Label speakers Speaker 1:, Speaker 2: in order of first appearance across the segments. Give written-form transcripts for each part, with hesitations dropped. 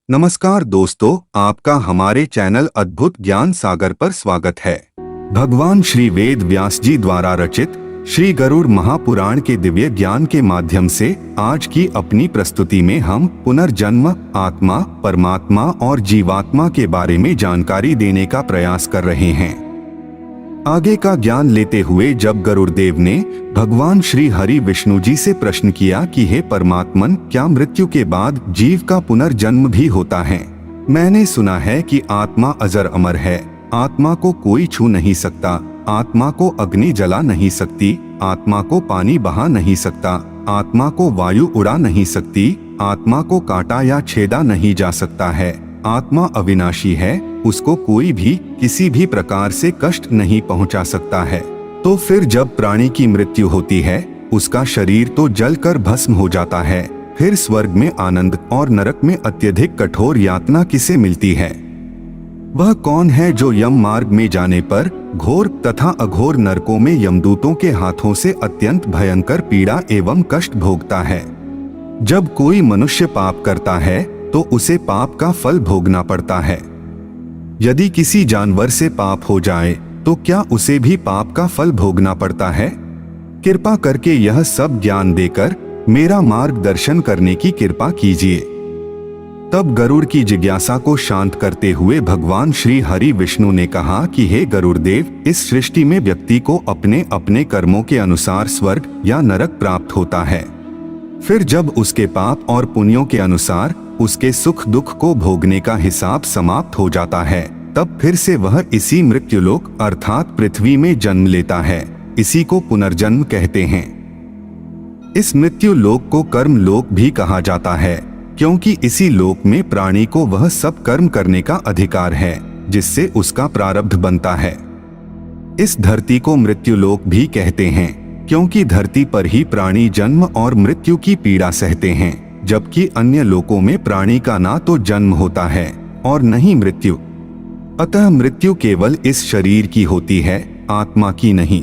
Speaker 1: नमस्कार दोस्तों, आपका हमारे चैनल अद्भुत ज्ञान सागर पर स्वागत है। भगवान श्री वेद व्यास जी द्वारा रचित श्री गरुड़ महापुराण के दिव्य ज्ञान के माध्यम से आज की अपनी प्रस्तुति में हम पुनर्जन्म, आत्मा, परमात्मा और जीवात्मा के बारे में जानकारी देने का प्रयास कर रहे हैं। आगे का ज्ञान लेते हुए जब गरुड़देव ने भगवान श्री हरि विष्णु जी से प्रश्न किया कि हे परमात्मन, क्या मृत्यु के बाद जीव का पुनर्जन्म भी होता है? मैंने सुना है कि आत्मा अजर अमर है, आत्मा को कोई छू नहीं सकता, आत्मा को अग्नि जला नहीं सकती, आत्मा को पानी बहा नहीं सकता, आत्मा को वायु उड़ा नहीं सकती, आत्मा को काटा या छेदा नहीं जा सकता है, आत्मा अविनाशी है, उसको कोई भी किसी भी प्रकार से कष्ट नहीं पहुंचा सकता है। तो फिर जब प्राणी की मृत्यु होती है, उसका शरीर तो जलकर भस्म हो जाता है, फिर स्वर्ग में आनंद और नरक में अत्यधिक कठोर यातना किसे मिलती है? वह कौन है जो यम मार्ग में जाने पर घोर तथा अघोर नरकों में यमदूतों के हाथों से अत्यंत भयंकर पीड़ा एवं कष्ट भोगता है? जब कोई मनुष्य पाप करता है तो उसे पाप का फल भोगना पड़ता है। यदि किसी जानवर से पाप हो जाए तो क्या उसे भी पाप का फल भोगना पड़ता है? कृपा करके यह सब ज्ञान देकर मेरा मार्गदर्शन करने की कृपा कीजिए। तब गरुड़ की जिज्ञासा को शांत करते हुए भगवान श्री हरि विष्णु ने कहा कि हे गरुड़देव, इस सृष्टि में व्यक्ति को अपने अपने कर्मों के अनुसार स्वर्ग या नरक प्राप्त होता है। फिर जब उसके पाप और पुण्यों के अनुसार उसके सुख दुख को भोगने का हिसाब समाप्त हो जाता है, तब फिर से वह इसी मृत्युलोक अर्थात पृथ्वी में जन्म लेता है। इसी को पुनर्जन्म कहते हैं। इस मृत्यु लोक को कर्म लोक भी कहा जाता है, क्योंकि इसी लोक में प्राणी को वह सब कर्म करने का अधिकार है जिससे उसका प्रारब्ध बनता है। इस धरती को मृत्यु लोक भी कहते हैं, क्योंकि धरती पर ही प्राणी जन्म और मृत्यु की पीड़ा सहते हैं, जबकि अन्य लोकों में प्राणी का ना तो जन्म होता है और न ही मृत्यु। अतः मृत्यु केवल इस शरीर की होती है, आत्मा की नहीं,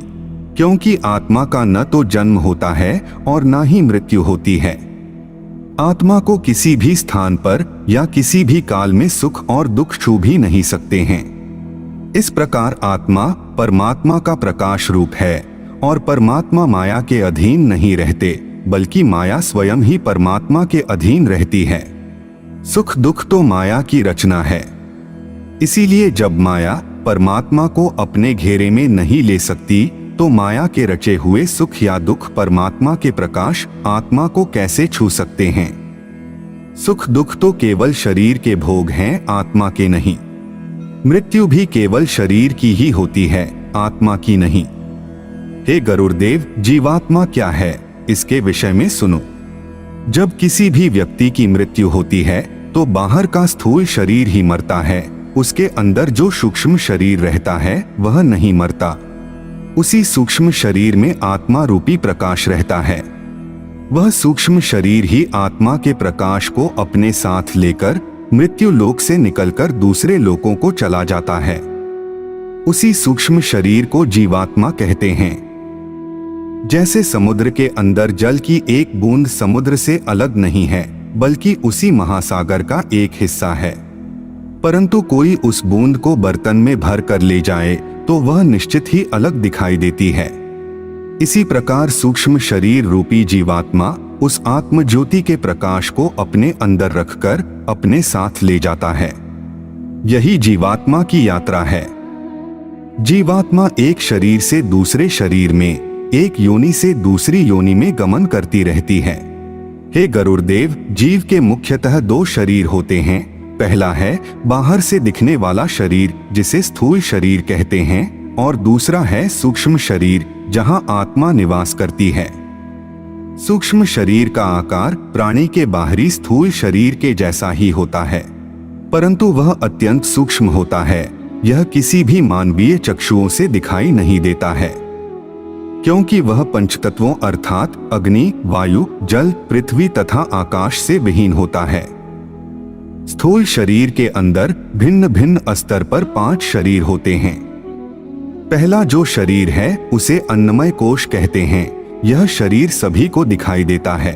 Speaker 1: क्योंकि आत्मा का न तो जन्म होता है और ना ही मृत्यु होती है। आत्मा को किसी भी स्थान पर या किसी भी काल में सुख और दुख छू भी नहीं सकते हैं। इस प्रकार आत्मा परमात्मा का प्रकाश रूप है और परमात्मा माया के अधीन नहीं रहते, बल्कि माया स्वयं ही परमात्मा के अधीन रहती है। सुख दुख तो माया की रचना है। इसीलिए जब माया परमात्मा को अपने घेरे में नहीं ले सकती, तो माया के रचे हुए सुख या दुख परमात्मा के प्रकाश आत्मा को कैसे छू सकते हैं? सुख दुख तो केवल शरीर के भोग हैं, आत्मा के नहीं। मृत्यु भी केवल शरीर की ही होती है, आत्मा की नहीं। हे गरुड़देव, जीवात्मा क्या है, इसके विषय में सुनो। जब किसी भी व्यक्ति की मृत्यु होती है तो बाहर का स्थूल शरीर ही मरता है, उसके अंदर जो सूक्ष्म शरीर रहता है वह नहीं मरता। उसी सूक्ष्म शरीर में आत्मा रूपी प्रकाश रहता है। वह सूक्ष्म शरीर ही आत्मा के प्रकाश को अपने साथ लेकर मृत्यु लोक से निकलकर दूसरे लोकों को चला जाता है। उसी सूक्ष्म शरीर को जीवात्मा कहते हैं। जैसे समुद्र के अंदर जल की एक बूंद समुद्र से अलग नहीं है, बल्कि उसी महासागर का एक हिस्सा है, परंतु कोई उस बूंद को बर्तन में भर कर ले जाए तो वह निश्चित ही अलग दिखाई देती है। इसी प्रकार सूक्ष्म शरीर रूपी जीवात्मा उस आत्म ज्योति के प्रकाश को अपने अंदर रखकर अपने साथ ले जाता है। यही जीवात्मा की यात्रा है। जीवात्मा एक शरीर से दूसरे शरीर में, एक योनि से दूसरी योनि में गमन करती रहती है। हे गरुड़देव, जीव के मुख्यतः दो शरीर होते हैं। पहला है बाहर से दिखने वाला शरीर, जिसे स्थूल शरीर कहते हैं, और दूसरा है सूक्ष्म शरीर, जहां आत्मा निवास करती है। सूक्ष्म शरीर का आकार प्राणी के बाहरी स्थूल शरीर के जैसा ही होता है, परंतु वह अत्यंत सूक्ष्म होता है। यह किसी भी मानवीय चक्षुओं से दिखाई नहीं देता है, क्योंकि वह पंचतत्वों अर्थात अग्नि, वायु, जल, पृथ्वी तथा आकाश से विहीन होता है। स्थूल शरीर के अंदर भिन्न भिन्न स्तर पर 5 शरीर होते हैं। पहला जो शरीर है उसे अन्नमय कोश कहते हैं। यह शरीर सभी को दिखाई देता है।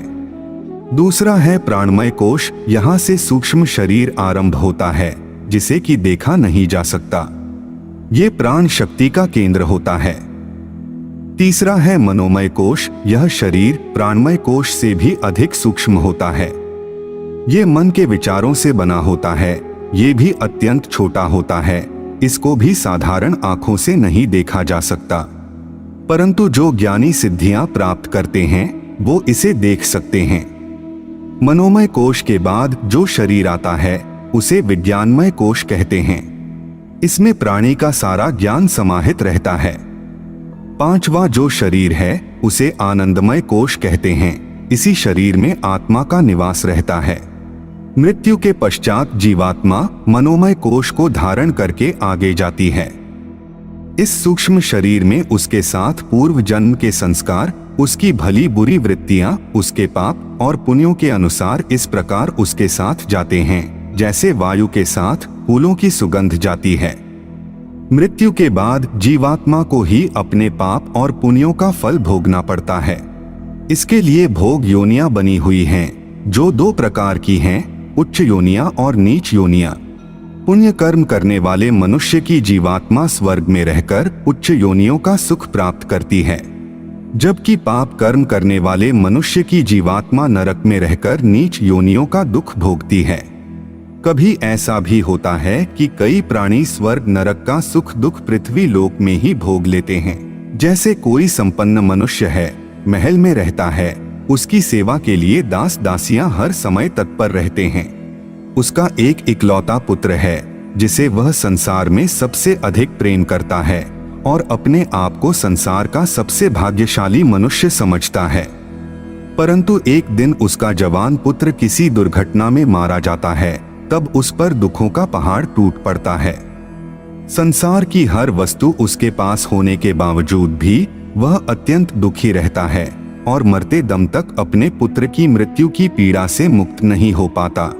Speaker 1: दूसरा है प्राणमय कोश। यहाँ से सूक्ष्म शरीर आरंभ होता है जिसे कि देखा नहीं जा सकता। ये प्राण शक्ति का केंद्र होता है। तीसरा है मनोमय कोश। यह शरीर प्राणमय कोश से भी अधिक सूक्ष्म होता है। ये मन के विचारों से बना होता है। ये भी अत्यंत छोटा होता है। इसको भी साधारण आंखों से नहीं देखा जा सकता, परंतु जो ज्ञानी सिद्धियां प्राप्त करते हैं वो इसे देख सकते हैं। मनोमय कोश के बाद जो शरीर आता है उसे विज्ञानमय कोश कहते हैं। इसमें प्राणी का सारा ज्ञान समाहित रहता है। पांचवा जो शरीर है उसे आनंदमय कोश कहते हैं। इसी शरीर में आत्मा का निवास रहता है। मृत्यु के पश्चात जीवात्मा मनोमय कोश को धारण करके आगे जाती है। इस सूक्ष्म शरीर में उसके साथ पूर्व जन्म के संस्कार, उसकी भली बुरी वृत्तियां, उसके पाप और पुण्यों के अनुसार इस प्रकार उसके साथ जाते हैं जैसे वायु के साथ फूलों की सुगंध जाती है। मृत्यु के बाद जीवात्मा को ही अपने पाप और पुण्यों का फल भोगना पड़ता है। इसके लिए भोग योनियां बनी हुई हैं, जो दो प्रकार की हैं, उच्च योनियां और नीच योनियां। पुण्य कर्म करने वाले मनुष्य की जीवात्मा स्वर्ग में रहकर उच्च योनियों का सुख प्राप्त करती है, जबकि पाप कर्म करने वाले मनुष्य की जीवात्मा नरक में रहकर नीच योनियों का दुख भोगती है। कभी ऐसा भी होता है कि कई प्राणी स्वर्ग नरक का सुख दुख पृथ्वी लोक में ही भोग लेते हैं। जैसे कोई संपन्न मनुष्य है, महल में रहता है, उसकी सेवा के लिए दास दासियां हर समय तत्पर रहते हैं। उसका एक इकलौता पुत्र है जिसे वह संसार में सबसे अधिक प्रेम करता है और अपने आप को संसार का सबसे भाग्यशाली मनुष्य समझता है। परंतु एक दिन उसका जवान पुत्र किसी दुर्घटना में मारा जाता है, तब उस पर दुखों का पहाड़ टूट पड़ता है। संसार की हर वस्तु उसके पास होने के बावजूद भी वह अत्यंत दुखी रहता है और मरते दम तक अपने पुत्र की मृत्यु की पीड़ा से मुक्त नहीं हो पाता।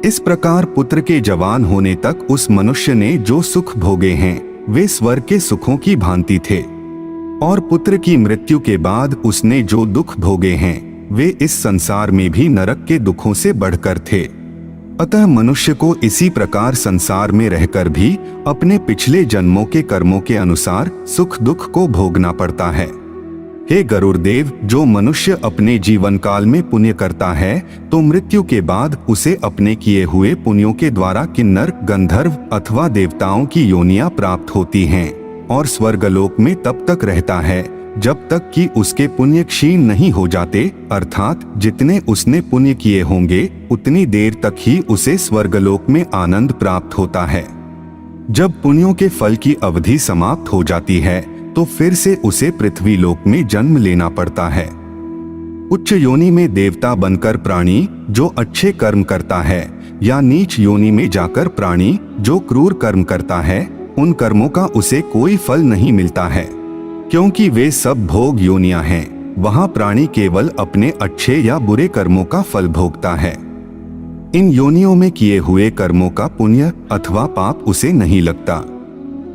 Speaker 1: इस प्रकार पुत्र के जवान होने तक उस मनुष्य ने जो सुख भोगे हैं वे स्वर्ग के सुखों की भांति थे, और पुत्र की मृत्यु के बाद उसने जो दुख भोगे हैं वे इस संसार में भी नरक के दुखों से बढ़कर थे। अतः मनुष्य को इसी प्रकार संसार में रहकर भी अपने पिछले जन्मों के कर्मों के अनुसार सुख दुख को भोगना पड़ता है। हे गरुड़देव, जो मनुष्य अपने जीवन काल में पुण्य करता है तो मृत्यु के बाद उसे अपने किए हुए पुण्यों के द्वारा किन्नर, गंधर्व अथवा देवताओं की योनियां प्राप्त होती हैं और स्वर्गलोक में तब तक रहता है जब तक कि उसके पुण्य क्षीण नहीं हो जाते, अर्थात जितने उसने पुण्य किए होंगे उतनी देर तक ही उसे स्वर्गलोक में आनंद प्राप्त होता है। जब पुण्यों के फल की अवधि समाप्त हो जाती है तो फिर से उसे पृथ्वी लोक में जन्म लेना पड़ता है। उच्च योनि में देवता बनकर प्राणी जो अच्छे कर्म करता है, या नीच योनि में जाकर प्राणी जो क्रूर कर्म करता है, उन कर्मों का उसे कोई फल नहीं मिलता है, क्योंकि वे सब भोग योनियां हैं। वहां प्राणी केवल अपने अच्छे या बुरे कर्मों का फल भोगता है। इन योनियों में किए हुए कर्मों का पुण्य अथवा पाप उसे नहीं लगता।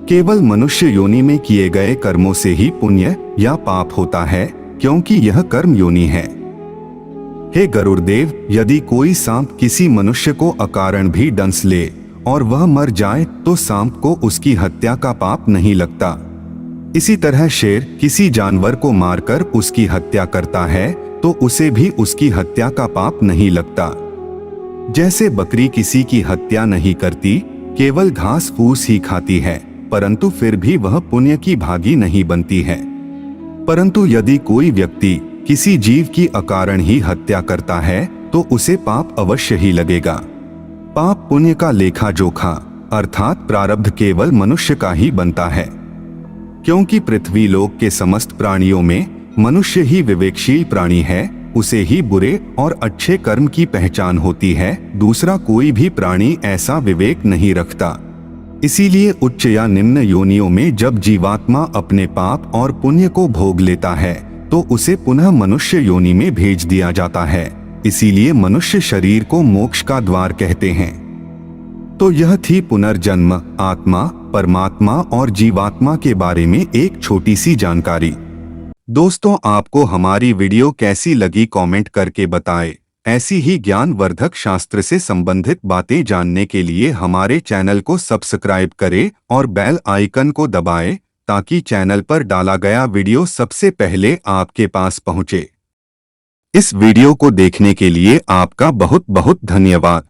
Speaker 1: केवल मनुष्य योनि में किए गए कर्मों से ही पुण्य या पाप होता है, क्योंकि यह कर्म योनि है। हे गरुड़देव, यदि कोई सांप किसी मनुष्य को अकारण भी डंस ले और वह मर जाए तो सांप को उसकी हत्या का पाप नहीं लगता। इसी तरह शेर किसी जानवर को मारकर उसकी हत्या करता है तो उसे भी उसकी हत्या का पाप नहीं लगता। जैसे बकरी किसी की हत्या नहीं करती, केवल घास फूस ही खाती है, परंतु फिर भी वह पुण्य की भागी नहीं बनती है। परंतु यदि कोई व्यक्ति किसी जीव की अकारण ही हत्या करता है तो उसे पाप अवश्य ही लगेगा। पाप पुण्य का लेखा जोखा अर्थात प्रारब्ध केवल मनुष्य का ही बनता है, क्योंकि पृथ्वी लोक के समस्त प्राणियों में मनुष्य ही विवेकशील प्राणी है। उसे ही बुरे और अच्छे कर्म की पहचान होती है, दूसरा कोई भी प्राणी ऐसा विवेक नहीं रखता। इसीलिए उच्च या निम्न योनियों में जब जीवात्मा अपने पाप और पुण्य को भोग लेता है तो उसे पुनः मनुष्य योनि में भेज दिया जाता है। इसीलिए मनुष्य शरीर को मोक्ष का द्वार कहते हैं। तो यह थी पुनर्जन्म, आत्मा, परमात्मा और जीवात्मा के बारे में एक छोटी सी जानकारी। दोस्तों, आपको हमारी वीडियो कैसी लगी कमेंट करके बताएं। ऐसी ही ज्ञानवर्धक शास्त्र से संबंधित बातें जानने के लिए हमारे चैनल को सब्सक्राइब करें और बेल आइकन को दबाएं ताकि चैनल पर डाला गया वीडियो सबसे पहले आपके पास पहुंचे। इस वीडियो को देखने के लिए आपका बहुत बहुत धन्यवाद।